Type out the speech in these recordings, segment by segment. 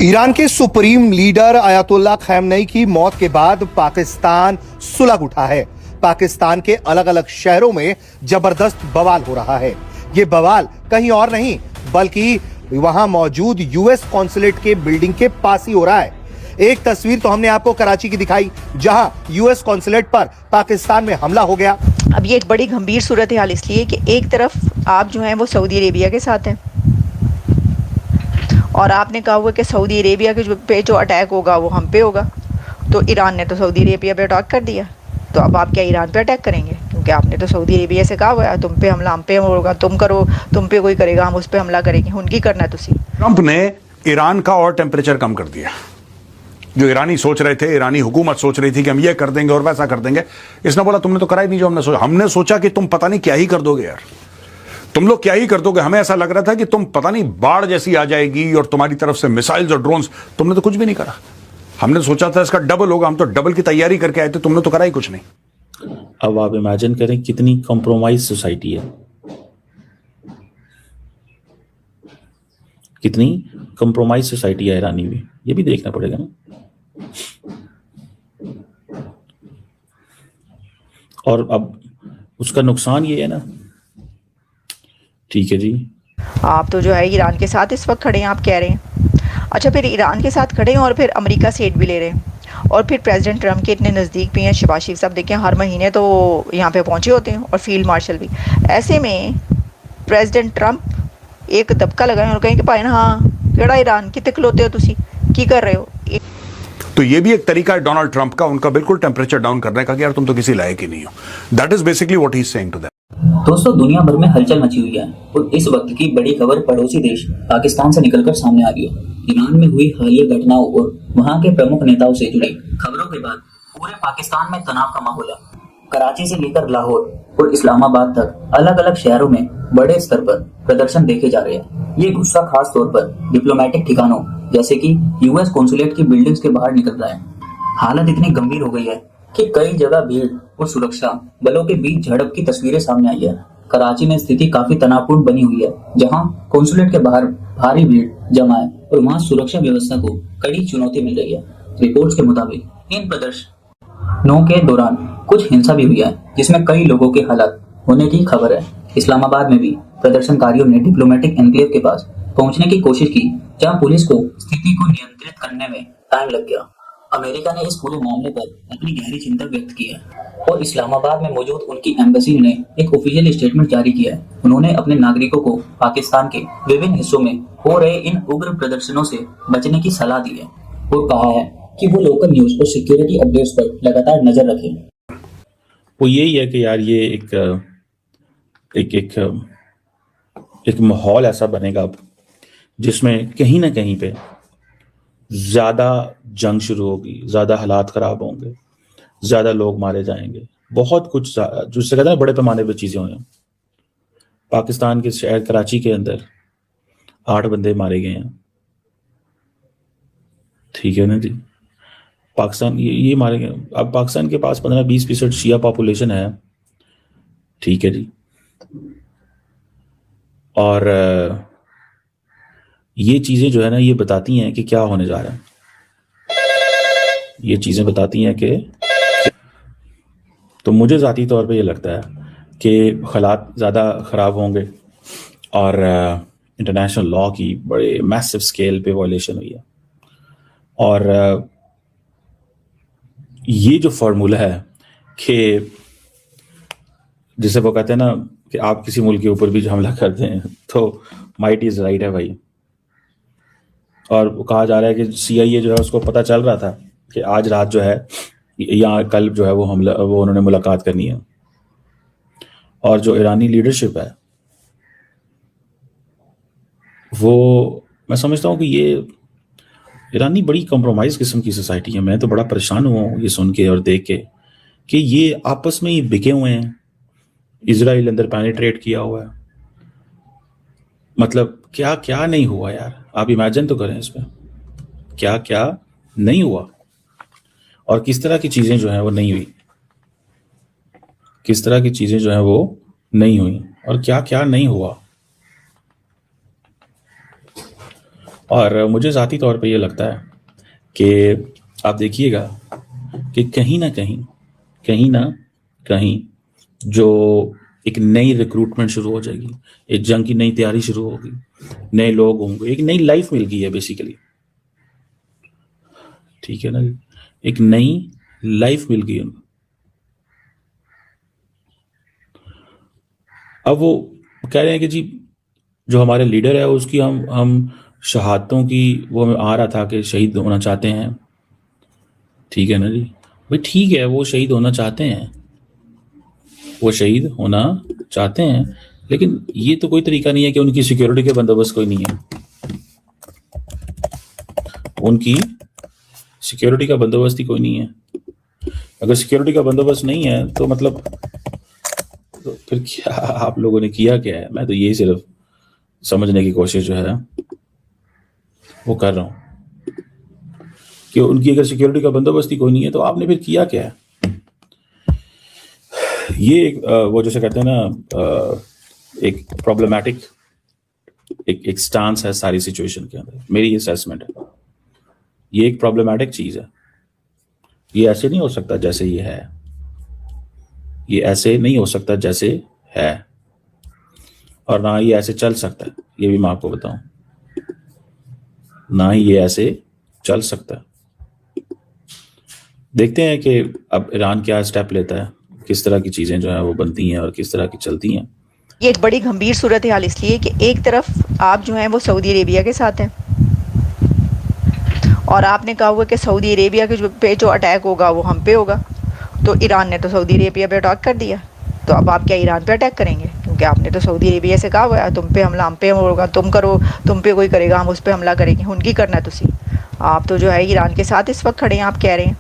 Iran के supreme leader Ayatollah खamenei की मौत के बाद पाकिस्तान सुलग उठा है। पाकिस्तान के अलग अलग शहरों में जबरदस्त बवाल हो रहा है। ये बवाल कहीं और नहीं बल्कि वहां मौजूद यूएस कॉन्सुलेट के बिल्डिंग के पास ही हो रहा है। एक तस्वीर तो हमने आपको कराची की दिखाई, जहां यूएस कॉन्सुलेट पर पाकिस्तान में हमला हो गया। अब ये एक बड़ी गंभीर सूरत हाल इसलिए कि एक तरफ आप जो हैं वो सऊदी अरेबिया के साथ हैं और आपने कहा हुआ कि सऊदी अरेबिया के पे जो अटैक होगा वो हम पे होगा, तो ईरान ने तो सऊदी अरेबिया पे अटैक कर दिया, तो अब आप क्या ईरान पे अटैक करेंगे? क्योंकि आपने तो सऊदी अरेबिया से कहा हुआ है तुम पे हमला हम पे होगा, तुम करो, तुम पे कोई करेगा हम उस पे हमला करेंगे, उनकी करना है तुसी। ट्रंप ने ईरान का और टेम्परेचर कम कर दिया। जो ईरानी सोच रहे थे, ईरानी हुकूमत सोच रही थी कि हम ये कर देंगे और वैसा कर देंगे, इसने बोला तुमने तो करा ही नहीं जो हमने सोचा कि तुम पता नहीं क्या ही कर दोगे यार, तुम लोग क्या ही कर दोगे। हमें ऐसा लग रहा था कि तुम पता नहीं बाढ़ जैसी आ जाएगी और तुम्हारी तरफ से मिसाइल्स और ड्रोन्स, तुमने तो कुछ भी नहीं करा। हमने सोचा था इसका डबल होगा, हम तो डबल की तैयारी करके आए थे, तुमने तो करा ही कुछ नहीं। अब आप इमेजिन करें कितनी कॉम्प्रोमाइज सोसाइटी है, कितनी कॉम्प्रोमाइज सोसाइटी है ईरानी भी, ये भी देखना पड़ेगा ना। और अब उसका नुकसान ये है ना, ठीक है जी, आप तो जो है ईरान के साथ इस वक्त खड़े हैं, आप कह रहे हैं। अच्छा, फिर ईरान के साथ खड़े हैं और फिर अमेरिका से एड भी ले रहे हैं और फिर प्रेसिडेंट ट्रंप के इतने नज़दीक भी हैं। शहबाज शरीफ साहब देखें हर महीने तो यहाँ पे पहुँचे होते हैं और फील्ड मार्शल भी। ऐसे में प्रेसिडेंट ट्रंप एक दबका लगाएं और कहें कि भाई हाँ केड़ा ईरान कितने खलोते हो तुसी, की कर रहे हो। तो ये भी एक तरीका है डोनाल्ड ट्रंप का, उनका बिल्कुल टेम्परेचर डाउन करने का कि यार तुम तो किसी लायक ही नहीं हो। That is basically what he is saying to them. दोस्तों, दुनिया भर में हलचल मची हुई है और इस वक्त की बड़ी खबर पड़ोसी देश पाकिस्तान से निकलकर सामने आ रही है। ईरान में हुई हालिया घटनाओं और वहां के प्रमुख नेताओं से जुड़ी खबरों के बाद पूरे पाकिस्तान में तनाव का माहौल है। कराची से लेकर लाहौर और इस्लामाबाद तक अलग अलग शहरों में बड़े स्तर पर प्रदर्शन देखे जा रहे हैं। ये गुस्सा खास तौर पर डिप्लोमेटिक ठिकानों जैसे कि यूएस कॉन्सुलेट की बिल्डिंग्स के बाहर निकल रहा है। हालत इतनी गंभीर हो गई है कि कई जगह भीड़ और सुरक्षा बलों के बीच झड़प की तस्वीरें सामने आई है। कराची में स्थिति काफी तनावपूर्ण बनी हुई है, जहां कॉन्सुलेट के बाहर भारी भीड़ जमा है और वहां सुरक्षा व्यवस्था को कड़ी चुनौती मिल रही है। रिपोर्ट्स के मुताबिक इन प्रदर्शनों के दौरान कुछ हिंसा भी हुई है, जिसमें कई लोगों के हलाक होने की खबर है। इस्लामाबाद में भी प्रदर्शनकारियों ने डिप्लोमेटिक एनक्लेव के पास पहुंचने की कोशिश की, जहां पुलिस को स्थिति को नियंत्रित करने में टाइम लग गया। अमेरिका ने इस पूरे मामले पर अपनी गहरी चिंता व्यक्त की है और इस्लामाबाद में मौजूद उनकी एम्बेसी ने एक ऑफिशियल स्टेटमेंट जारी किया है। उन्होंने अपने नागरिकों को पाकिस्तान के विभिन्न हिस्सों में हो रहे इन उग्र प्रदर्शनों से बचने की सलाह दी है और कहा है कि वो लोकल न्यूज और सिक्योरिटी अपडेट्स पर लगातार नजर रखें। वो यही है कि यार ये एक माहौल ऐसा बनेगा अब जिसमें कहीं ना कहीं पे ज्यादा जंग शुरू होगी, ज्यादा हालात खराब होंगे, ज्यादा लोग मारे जाएंगे, बहुत कुछ जिससे कहते हैं बड़े पैमाने पर चीजें हुई। पाकिस्तान के शहर कराची के अंदर 8 बंदे मारे गए हैं, ठीक है ना जी। पाकिस्तान ये मारे गए। अब पाकिस्तान के पास 15-20% शिया पॉपुलेशन है, ठीक है जी, और ये चीजें जो है ना ये बताती हैं कि क्या होने जा रहा है। ये चीजें बताती हैं कि तो मुझे ज़ाती तौर पे ये लगता है कि हालात ज़्यादा ख़राब होंगे और इंटरनेशनल लॉ की बड़े मैसिव स्केल पे वायलेशन हुई है। और ये जो फार्मूला है कि जिसे वो कहते हैं ना कि आप किसी मुल्क के ऊपर भी हमला करते हैं तो माइट इज़ राइट है भाई। और कहा जा रहा है कि CIA जो है उसको पता चल रहा था कि आज रात जो है या कल जो है वो उन्होंने मुलाकात करनी है। और जो ईरानी लीडरशिप है वो मैं समझता हूँ कि ये ईरानी बड़ी कॉम्प्रोमाइज़ किस्म की सोसाइटी है। मैं तो बड़ा परेशान हुआ हूँ ये सुन के और देख के कि ये आपस में ही बिके हुए हैं। इजराइल अंदर पेनिट्रेट किया हुआ है, मतलब क्या क्या नहीं हुआ यार, आप इमेजिन तो करें इसमें क्या क्या नहीं हुआ और किस तरह की चीज़ें जो हैं वो नहीं हुई, किस तरह की चीज़ें जो हैं वो नहीं हुई और क्या क्या नहीं हुआ। और मुझे ज़ाती तौर पे ये लगता है कि आप देखिएगा कि कहीं ना कहीं जो एक नई रिक्रूटमेंट शुरू हो जाएगी, एक जंग की नई तैयारी शुरू होगी, नए लोग होंगे, एक नई लाइफ मिल गई है बेसिकली, ठीक है ना, एक नई लाइफ मिल गई उनको। अब वो कह रहे हैं कि जी जो हमारे लीडर है उसकी हम शहादतों की वो हमें आ रहा था कि शहीद होना चाहते हैं, ठीक है ना जी भाई, ठीक है वो शहीद होना चाहते हैं, वो शहीद होना चाहते हैं, लेकिन ये तो कोई तरीका नहीं है कि उनकी सिक्योरिटी के बंदोबस्त कोई नहीं है, उनकी सिक्योरिटी का बंदोबस्त ही कोई नहीं है। अगर सिक्योरिटी का बंदोबस्त नहीं है तो मतलब तो फिर क्या आप लोगों ने किया क्या है? मैं तो यही सिर्फ समझने की कोशिश जो है वो कर रहा हूं कि उनकी अगर सिक्योरिटी का बंदोबस्त ही कोई नहीं है तो आपने फिर किया क्या है? ये एक वो जैसे कहते हैं ना एक प्रॉब्लमैटिक एक स्टांस है सारी सिचुएशन के अंदर, मेरी असेसमेंट है। ये एक प्रॉब्लमैटिक चीज है, ये ऐसे नहीं हो सकता जैसे ये है, ये ऐसे नहीं हो सकता जैसे है, और ना ये ऐसे चल सकता है, ये भी मैं आपको बताऊं, ना ही ये ऐसे चल सकता है। देखते हैं कि अब ईरान क्या स्टेप लेता है, किस तरह की चीजें जो है वो बनती हैं और किस तरह की चलती हैं। ये एक बड़ी गंभीर सूरत हाल इसलिए कि एक तरफ आप जो हैं वो सऊदी अरेबिया के साथ हैं, और आपने कहा हुआ कि सऊदी अरेबिया के पे जो अटैक होगा वो हम पे होगा, तो ईरान ने तो सऊदी अरेबिया पे अटैक कर दिया, तो अब आप क्या ईरान पे अटैक करेंगे? क्योंकि आपने तो सऊदी अरेबिया से कहा हुआ है तुम पे हमला हम पे होगा, तुम करो, तुम पे कोई करेगा हम उस पर हमला करेंगे, उनकी करना है तुसी। आप तो जो है ईरान के साथ इस वक्त खड़े हैं, आप कह रहे हैं।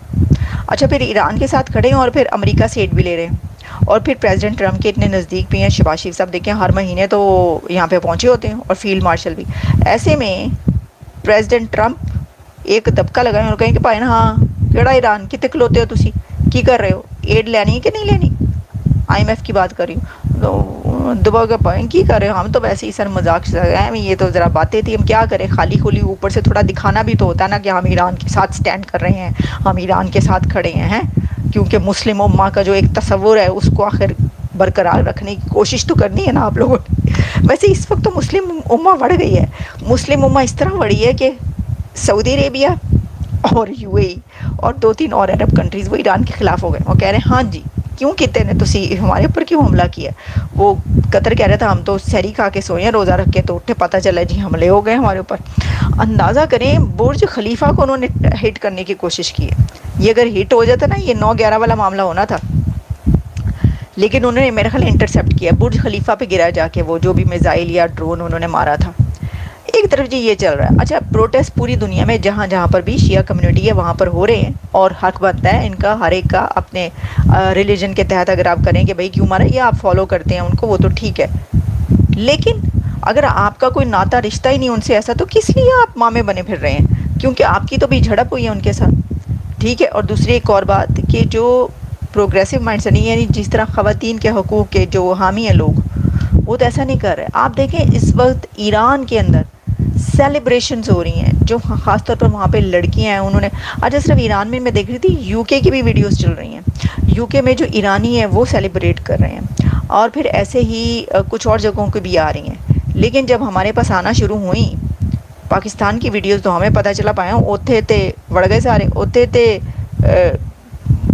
अच्छा, फिर ईरान के साथ खड़े हैं और फिर अमेरिका से एड भी ले रहे हैं, और फिर प्रेसिडेंट ट्रम्प के इतने नज़दीक भी हैं। शहबाज शरीफ साहब देखें हर महीने तो यहाँ पे पहुँचे होते हैं, और फील्ड मार्शल भी। ऐसे में प्रेसिडेंट ट्रम्प एक दबका लगाएं और कहें कि भाई ना हाँ केड़ा ईरान कितने खलोते हो तुसी, की कर रहे हो, एड लेनी है कि नहीं लेनी? IMF की बात कर रही हूँ, तो दबा के पाएँ की कर रहे हो, हम तो वैसे ही सर मजाक से ये तो ज़रा बातें थी, हम क्या करें, खाली खुली ऊपर से थोड़ा दिखाना भी तो होता है ना कि हम ईरान के साथ स्टैंड कर रहे हैं, हम ईरान के साथ खड़े हैं, क्योंकि मुस्लिम उम्मा का जो एक तस्वुर है उसको आखिर बरकरार रखने की कोशिश तो करनी है ना आप लोगों ने। वैसे इस वक्त तो मुस्लिम उम्मा बढ़ गई है, मुस्लिम उम्मा इस तरह बढ़ी है कि सऊदी अरेबिया और UAE और 2-3 और अरब कंट्रीज़ वो ईरान के ख़िलाफ़ हो गए। वो कह रहे हैं हाँ जी क्यों कितने ने तुसी हमारे ऊपर क्यों हमला किया? वो कतर कह रहा था हम तो सहरी खा के सोए हैं, रोज़ा रख के, तो उठे पता चला जी हमले हो गए हमारे ऊपर। अंदाज़ा करें बुर्ज खलीफा को उन्होंने हिट करने की कोशिश की है। ये अगर हिट हो जाता ना, ये 9/11 वाला मामला होना था, लेकिन उन्होंने मेरा ख्याल इंटरसेप्ट किया, बुर्ज खलीफा पे गिरा जाके वो जो भी मिसाइल या ड्रोन उन्होंने मारा था। एक तरफ जी ये चल रहा है। अच्छा, प्रोटेस्ट पूरी दुनिया में जहाँ जहाँ पर भी शिया कम्युनिटी है वहाँ पर हो रहे हैं, और हक बनता है इनका हर एक का अपने रिलीजन के तहत अगर आप करें कि भाई क्यों मारा, ये आप फॉलो करते हैं उनको, वो तो ठीक है, लेकिन अगर आपका कोई नाता रिश्ता ही नहीं उनसे ऐसा, तो किस लिए आप मामे बने फिर रहे हैं? क्योंकि आपकी तो भी झड़प हुई है उनके साथ, ठीक है। और दूसरी एक और बात कि जो प्रोग्रेसिव माइंड से नहीं, यानी जिस तरह ख़वातीन के हकूक़ के जो हामी हैं लोग, वो तो ऐसा नहीं कर रहे। आप देखें इस वक्त ईरान के अंदर सेलिब्रेशंस हो रही हैं, जो ख़ासतौर पर वहाँ पे लड़कियाँ हैं, उन्होंने अच्छा सिर्फ ईरान में मैं देख रही थी, UK की भी वीडियोस चल रही हैं, UK में जो ईरानी हैं वो सेलिब्रेट कर रहे हैं, और फिर ऐसे ही कुछ और जगहों की भी आ रही हैं। लेकिन जब हमारे पास आना शुरू हुई पाकिस्तान की वीडियोस, तो हमें पता चला पाया ओथे ते वड़ गए सारे, ओथे ते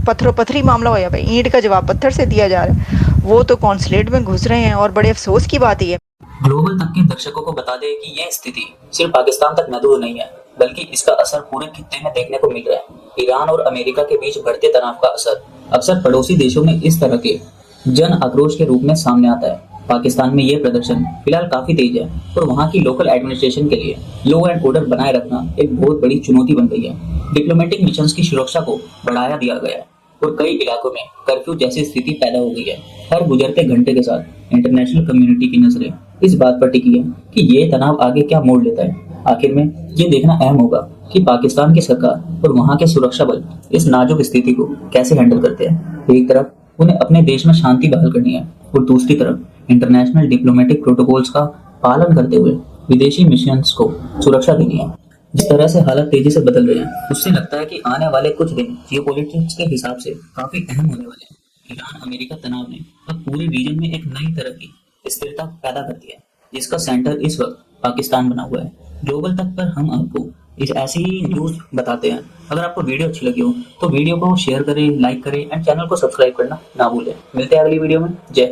पत्थरों पत्थरी मामला होया भाई, ईंट का जवाब पत्थर से दिया जा रहा है, वो तो कॉन्सुलेट में घुस रहे हैं। और बड़े अफसोस की बात ये है, ग्लोबल तक के दर्शकों को बता दें कि यह स्थिति सिर्फ पाकिस्तान तक महदूद नहीं है, बल्कि इसका असर पूरे खित्ते में देखने को मिल रहा है। ईरान और अमेरिका के बीच बढ़ते तनाव का असर अक्सर पड़ोसी देशों में इस तरह के जन आक्रोश के रूप में सामने आता है। पाकिस्तान में यह प्रदर्शन फिलहाल काफी तेज है, और वहाँ की लोकल एडमिनिस्ट्रेशन के लिए लॉ एंड ऑर्डर बनाए रखना एक बहुत बड़ी चुनौती बन गई है। डिप्लोमेटिक मिशन की सुरक्षा को बढ़ाया दिया गया है, और कई इलाकों में कर्फ्यू जैसी स्थिति पैदा हो गई है। हर गुजरते घंटे के साथ इंटरनेशनल कम्युनिटी की नजरें इस बात पर टिकी है कि ये तनाव आगे क्या मोड़ लेता है। आखिर में ये देखना अहम होगा कि पाकिस्तान की सरकार और वहाँ के सुरक्षा बल इस नाजुक स्थिति को कैसे हैंडल करते हैं। एक तरफ उन्हें अपने देश में शांति बहाल करनी है, और दूसरी तरफ इंटरनेशनल डिप्लोमेटिक प्रोटोकॉल्स का पालन करते हुए विदेशी मिशंस को सुरक्षा देनी है। जिस तरह से हालात तेजी से बदल रहे हैं उससे लगता है कि आने वाले कुछ दिन जियोपॉलिटिक्स के हिसाब से काफी अहम होने वाले हैं। ईरान अमेरिका तनाव ने अब पूरे रीजन में एक नई तरह की स्थिरता पैदा कर दी है, जिसका सेंटर इस वक्त पाकिस्तान बना हुआ है। ग्लोबल तक पर हम आपको इस ऐसी ही न्यूज बताते हैं। अगर आपको वीडियो अच्छी लगी हो तो वीडियो को शेयर करें, लाइक करें एंड चैनल को सब्सक्राइब करना ना भूलें। मिलते हैं अगली वीडियो में। जय हिंद।